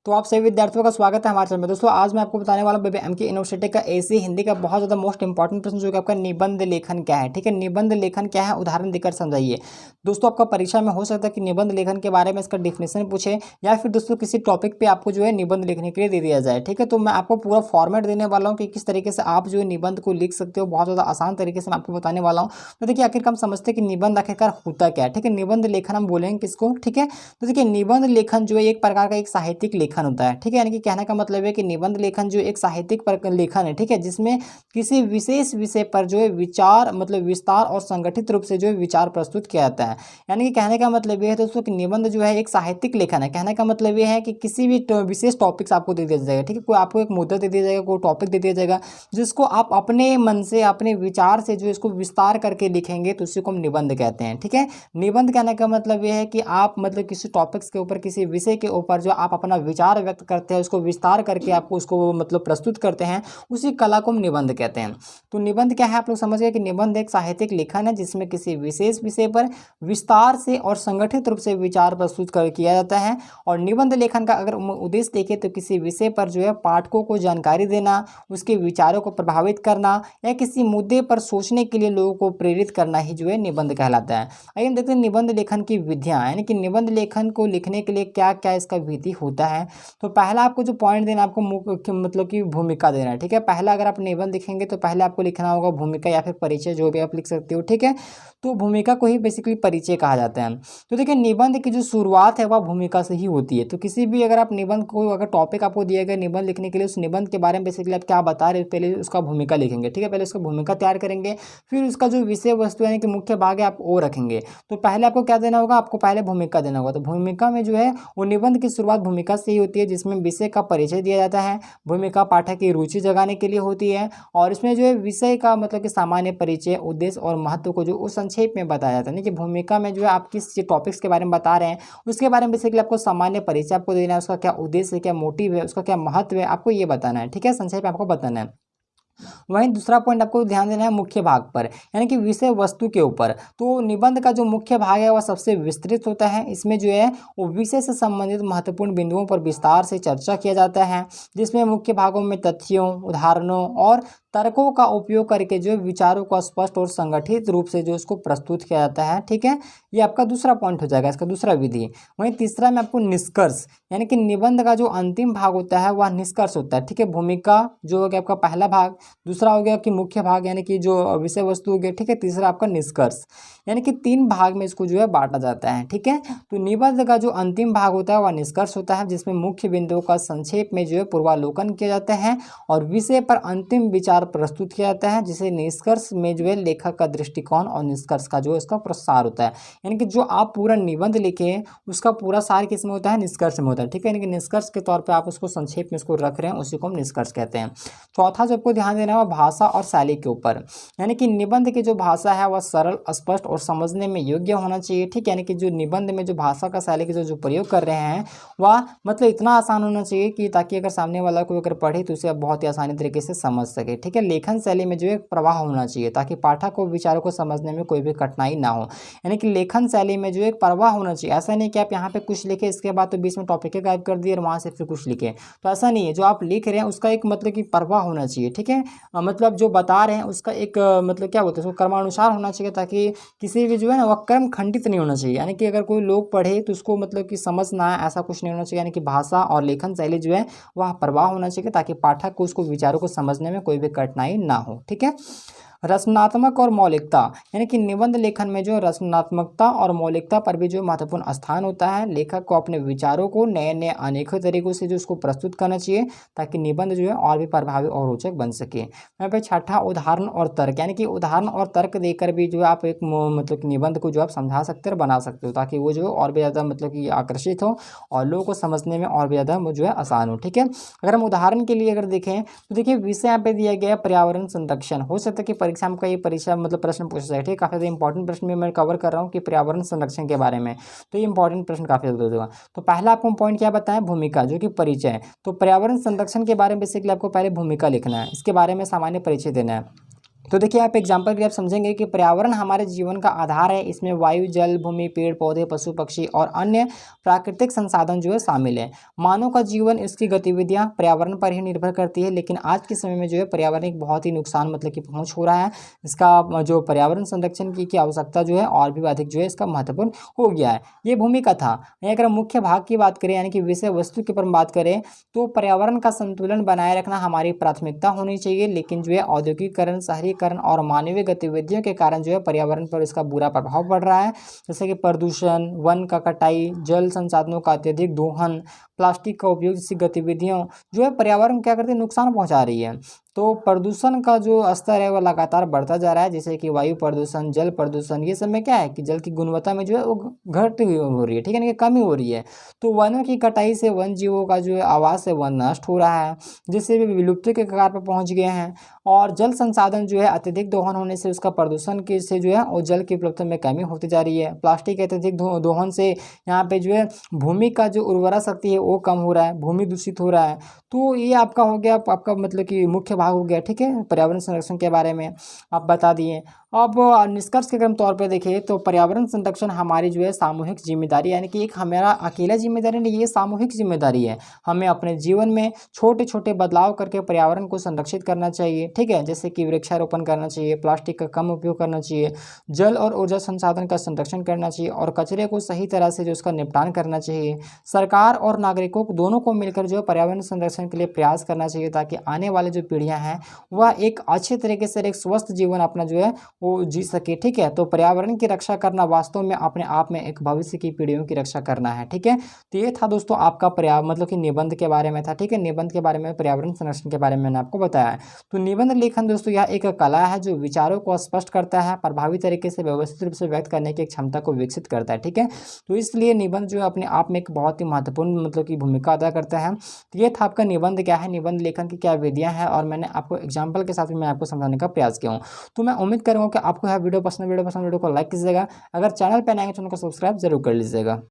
तो आप सभी विद्यार्थियों का स्वागत है हमारे चैनल में। दोस्तों आज मैं आपको बताने वाला हूँ बीबीएम की यूनिवर्सिटी का एसी हिंदी का बहुत ज़्यादा मोस्ट इंपॉर्टेंट प्रश्न जो कि आपका निबंध लेखन क्या है। ठीक है, निबंध लेखन क्या है उदाहरण देकर समझाइए। दोस्तों आपका परीक्षा में हो सकता है कि निबंध लेखन के बारे में इसका डिफिनेशन पूछे या फिर दोस्तों किसी टॉपिक पे आपको जो है निबंध लिखने के लिए दे दिया जाए। ठीक है, तो मैं आपको पूरा फॉर्मेट देने वाला हूँ कि किस तरीके से आप जो है निबंध को लिख सकते हो। बहुत ज़्यादा आसान तरीके से मैं आपको बताने वाला हूँ। तो देखिए आखिरकार हम समझते हैं कि निबंध आखिरकार होता क्या है। ठीक है, निबंध लेखन हम बोलेंगे किसको। ठीक है, तो देखिए निबंध लेखन जो है एक प्रकार का एक साहित्यिक लेखन होता है। ठीक है, यानी कि कहने का मतलब है कि निबंध लेखन जो एक साहित्यिक लेखन है। ठीक है, जिसमें किसी विशेष विषय पर जो है विचार मतलब विस्तार और संगठित रूप से जो है विचार प्रस्तुत किया जाता है। यानी कि कहने का मतलब ये है दोस्तों कि निबंध जो है एक साहित्यिक लेखन है। कहने का मतलब ये है कि किसी भी विशेष टॉपिक्स आपको दे दिया जाएगा। ठीक है, कोई आपको एक मुद्दा दे दिया जाएगा, कोई टॉपिक दे दिया जाएगा जिसको आप अपने मन से अपने विचार से जो इसको विस्तार करके लिखेंगे तो उसी को हम निबंध कहते हैं। ठीक है, निबंध कहने का मतलब ये है कि आप मतलब किसी टॉपिक्स के ऊपर किसी विषय के ऊपर जो आप अपना विचार व्यक्त करते हैं उसको विस्तार करके आपको उसको मतलब प्रस्तुत करते हैं, उसी कला को हम निबंध कहते हैं। तो निबंध क्या है आप लोग समझ गए कि निबंध एक साहित्यिक लेखन है जिसमें किसी विशेष विषय पर विस्तार से और संगठित रूप से विचार प्रस्तुत कर किया जाता है। और निबंध लेखन का अगर उद्देश्य देखें तो किसी विषय पर जो है पाठकों को जानकारी देना, उसके विचारों को प्रभावित करना या किसी मुद्दे पर सोचने के लिए लोगों को प्रेरित करना ही जो है निबंध कहलाता है। आइए हम देखते हैं निबंध लेखन की विधियां, यानी कि निबंध लेखन को लिखने के लिए क्या क्या इसका विधि होता है। तो पहला आपको जो पॉइंट देना आपको मतलब कि भूमिका देना है। ठीक है, पहला अगर आप निबंध लिखेंगे तो पहले आपको लिखना होगा भूमिका या फिर परिचय, जो भी आप लिख सकते हो। ठीक है, तो भूमिका को ही बेसिकली परिचय कहा जाता है। तो देखिए निबंध की जो शुरुआत है वह भूमिका से ही होती है। तो किसी भी अगर आप निबंध को अगर टॉपिक आपको दिया गया निबंध लिखने के लिए, उस निबंध के बारे में बेसिकली आप क्या बता रहे हो पहले उसका भूमिका लिखेंगे। ठीक है, पहले उसका भूमिका तैयार करेंगे, फिर उसका जो विषय वस्तु यानी कि मुख्य भाग है आप वो रखेंगे। तो पहले आपको क्या देना होगा, आपको पहले भूमिका देना होगा। तो भूमिका में जो है वो निबंध की शुरुआत भूमिका से ही होती है जिसमें विषय का परिचय दिया जाता है। भूमिका पाठक की रुचि जगाने के लिए होती है और इसमें जो है विषय का मतलब कि सामान्य परिचय, उद्देश्य और महत्व को जो उस संक्षेप में बताया जाता है। यानी कि भूमिका में जो है आप किस टॉपिक्स के बारे में बता रहे हैं उसके बारे में बेसिकली आपको सामान्य परिचय आपको देना है, उसका क्या उद्देश्य है, क्या मोटिव है, उसका क्या महत्व है, आपको ये बताना है। ठीक है, संक्षेप में आपको बताना है। वहीं दूसरा पॉइंट आपको ध्यान देना है मुख्य भाग पर, यानी कि विषय वस्तु के ऊपर। तो निबंध का जो मुख्य भाग है वह सबसे विस्तृत होता है। इसमें जो है वो विषय से संबंधित महत्वपूर्ण बिंदुओं पर विस्तार से चर्चा किया जाता है, जिसमें मुख्य भागों में तथ्यों, उदाहरणों और तर्कों का उपयोग करके जो विचारों को स्पष्ट और संगठित रूप से जो उसको प्रस्तुत किया जाता है। ठीक है, ये आपका दूसरा पॉइंट हो जाएगा, इसका दूसरा विधि। वहीं तीसरा में आपको निष्कर्ष, यानी कि निबंध का जो अंतिम भाग होता है वह निष्कर्ष होता है। ठीक है, भूमिका जो हो गया आपका पहला भाग, दूसरा हो गया कि मुख्य भाग यानी कि जो विषय वस्तु हो गया। ठीक है, तीसरा आपका निष्कर्ष, यानी कि तीन भाग में इसको जो है बांटा जाता है। ठीक है, तो निबंध का जो अंतिम भाग होता है वह निष्कर्ष होता है जिसमें मुख्य बिंदुओं का संक्षेप में जो है पूर्वालोकन किया जाता है और विषय पर अंतिम विचार प्रस्तुत किया जाता है, जिसे निष्कर्ष में जो है लेखक का दृष्टिकोण और निष्कर्ष का जो है इसका प्रसार होता है। यानी कि जो आप पूरा निबंध लिखे उसका पूरा सार किस में होता है, निष्कर्ष में होता है। ठीक है, यानी कि निष्कर्ष के तौर पर आप उसको संक्षेप में इसको रख रहे हैं, उसी को हम निष्कर्ष कहते हैं। चौथा जो आपको ध्यान देना है वह भाषा और शैली के ऊपर, यानी कि निबंध की जो भाषा है वह सरल, स्पष्ट और समझने में योग्य होना चाहिए। ठीक है, यानी कि जो निबंध में जो भाषा का शैली का जो प्रयोग कर रहे हैं वह मतलब इतना आसान होना चाहिए कि ताकि अगर सामने वाला कोई अगर पढ़े तो उसे बहुत ही आसानी तरीके से समझ सके। ठीक है, लेखन शैली में जो एक प्रवाह होना चाहिए ताकि पाठक को विचारों को समझने में कोई भी कठिनाई ना हो। यानी कि लेखन शैली में जो एक प्रवाह होना चाहिए। ऐसा नहीं कि आप यहाँ पे कुछ लिखे इसके बाद तो बीच में टॉपिक गायब कर दिए और वहाँ से फिर कुछ लिखे, तो ऐसा नहीं है। जो आप लिख रहे हैं उसका एक मतलब कि प्रवाह होना चाहिए। ठीक है, मतलब जो बता रहे हैं उसका एक मतलब क्या बोलते हैं उसको क्रमानुसार होना चाहिए ताकि किसी भी जो है ना वह क्रम खंडित नहीं होना चाहिए। यानी कि अगर कोई लोग पढ़े तो उसको मतलब कि समझ ना आए, ऐसा कुछ नहीं होना चाहिए। यानी कि भाषा और लेखन शैली जो है वह प्रवाह होना चाहिए ताकि पाठक को उसको विचारों को समझने में कोई भी कठिनाई ना हो। ठीक है, रचनात्मक और मौलिकता, यानी कि निबंध लेखन में जो रचनात्मकता और मौलिकता पर भी जो महत्वपूर्ण स्थान होता है। लेखक को अपने विचारों को नए नए अनेकों तरीकों से जो उसको प्रस्तुत करना चाहिए ताकि निबंध जो है और भी प्रभावी और रोचक बन सके। यहाँ पे छठा उदाहरण और तर्क, यानी कि उदाहरण और तर्क देकर भी जो आप एक मतलब कि निबंध को जो आप समझा सकते हो और बना सकते हो ताकि वो जो और भी ज़्यादा मतलब कि आकर्षित हो और लोगों को समझने में और भी ज़्यादा जो है आसान हो। ठीक है, अगर हम उदाहरण के लिए अगर देखें तो देखिए विषय यहाँ पे दिया गया है पर्यावरण संरक्षण। हो सकता है कि परीक्षा में ये परीक्षा मतलब प्रश्न पूछा जाए। ठीक है, काफ़ी ज़्यादा इंपॉर्टेंट प्रश्न भी मैं कवर कर रहा हूँ कि पर्यावरण संरक्षण के बारे में, तो ये इंपॉर्टेंट प्रश्न काफ़ी ज़्यादा होगा। तो पहला आपको पॉइंट क्या बताएं, भूमिका जो कि परिचय है। तो पर्यावरण संरक्षण के बारे में बेसिकली आपको पहले भूमिका लिखना है, इसके बारे में सामान्य परिचय देना है। तो देखिए आप एग्जाम्पल के लिए आप समझेंगे कि पर्यावरण हमारे जीवन का आधार है। इसमें वायु, जल, भूमि, पेड़ पौधे, पशु पक्षी और अन्य प्राकृतिक संसाधन जो है शामिल है। मानव का जीवन, इसकी गतिविधियां पर्यावरण पर ही निर्भर करती है। लेकिन आज के समय में जो है पर्यावरण एक बहुत ही नुकसान मतलब कि पहुंच हो रहा है। इसका जो पर्यावरण संरक्षण की आवश्यकता जो है और भी अधिक जो है इसका महत्वपूर्ण हो गया है। ये भूमिका था। यहाँ अगर हम मुख्य भाग की बात करें यानी कि विषय वस्तु के ऊपर बात करें तो पर्यावरण का संतुलन बनाए रखना हमारी प्राथमिकता होनी चाहिए। लेकिन जो है औद्योगिकरण, शहरीकरण और मानवीय गतिविधियों के कारण जो है पर्यावरण पर इसका बुरा प्रभाव पड़ रहा है। जैसे कि प्रदूषण, वन का कटाई, जल संसाधनों का अत्यधिक दोहन, प्लास्टिक का उपयोग जैसी गतिविधियों जो है पर्यावरण को क्या करती है, नुकसान पहुंचा रही है। तो प्रदूषण का जो स्तर है वो लगातार बढ़ता जा रहा है। जैसे कि वायु प्रदूषण, जल प्रदूषण, ये सब में क्या है कि जल की गुणवत्ता में जो है वो घट हुई हो रही है, ठीक है ना, कि कमी हो रही है। तो वनों की कटाई से वन जीवों का जो है आवास है वह नष्ट हो रहा है, जिससे भी विलुप्ति के कगार पर पहुंच गए हैं। और जल संसाधन जो है अत्यधिक दोहन होने से उसका प्रदूषण के से जो है वो जल की उपलब्धता में कमी होती जा रही है। प्लास्टिक के अत्यधिक दोहन से यहाँ पे जो है भूमि का जो उर्वरा शक्ति है वो कम हो रहा है, भूमि दूषित हो रहा है। तो ये आपका हो गया, आपका मतलब कि मुख्य भाग हो गया, ठीक है, पर्यावरण संरक्षण के बारे में आप बता दिए। अब निष्कर्ष के क्रम तौर पे देखें तो पर्यावरण संरक्षण हमारी जो है सामूहिक जिम्मेदारी, यानी कि एक हमारा अकेला जिम्मेदारी नहीं, ये सामूहिक जिम्मेदारी है। हमें अपने जीवन में छोटे छोटे बदलाव करके पर्यावरण को संरक्षित करना चाहिए, ठीक है, जैसे कि वृक्षारोपण करना चाहिए, प्लास्टिक का कम उपयोग करना चाहिए, जल और ऊर्जा संसाधन का संरक्षण करना चाहिए और कचरे को सही तरह से जो उसका निपटान करना चाहिए। सरकार और नागरिकों को दोनों को मिलकर जो पर्यावरण संरक्षण के लिए प्रयास करना चाहिए, ताकि आने वाली जो पीढ़ियां हैं वह एक अच्छे तरीके से एक स्वस्थ जीवन अपना जो है वो जी सके, ठीक है। तो पर्यावरण की रक्षा करना वास्तव में अपने आप में एक भविष्य की पीढ़ियों की रक्षा करना है, ठीक है। तो ये था दोस्तों आपका मतलब कि निबंध के बारे में था, ठीक है, निबंध के बारे में, पर्यावरण संरक्षण के बारे में मैंने आपको बताया है। तो निबंध लेखन दोस्तों यह एक कला है जो विचारों को स्पष्ट करता है, प्रभावी तरीके से व्यवस्थित रूप से व्यक्त करने की क्षमता को विकसित करता है, ठीक है। तो इसलिए निबंध जो है अपने आप में एक बहुत ही महत्वपूर्ण मतलब की भूमिका अदा करता है। तो ये था आपका निबंध क्या है, निबंध लेखन की क्या विधियां हैं, और मैंने आपको एग्जाम्पल के साथ भी मैं आपको समझाने का प्रयास किया हूँ। तो मैं उम्मीद करूँगा कि आपको यह वीडियो पसंद, वीडियो को लाइक कीजिएगा। अगर चैनल पर नए हैं चैनल को सब्सक्राइब जरूर कर लीजिएगा।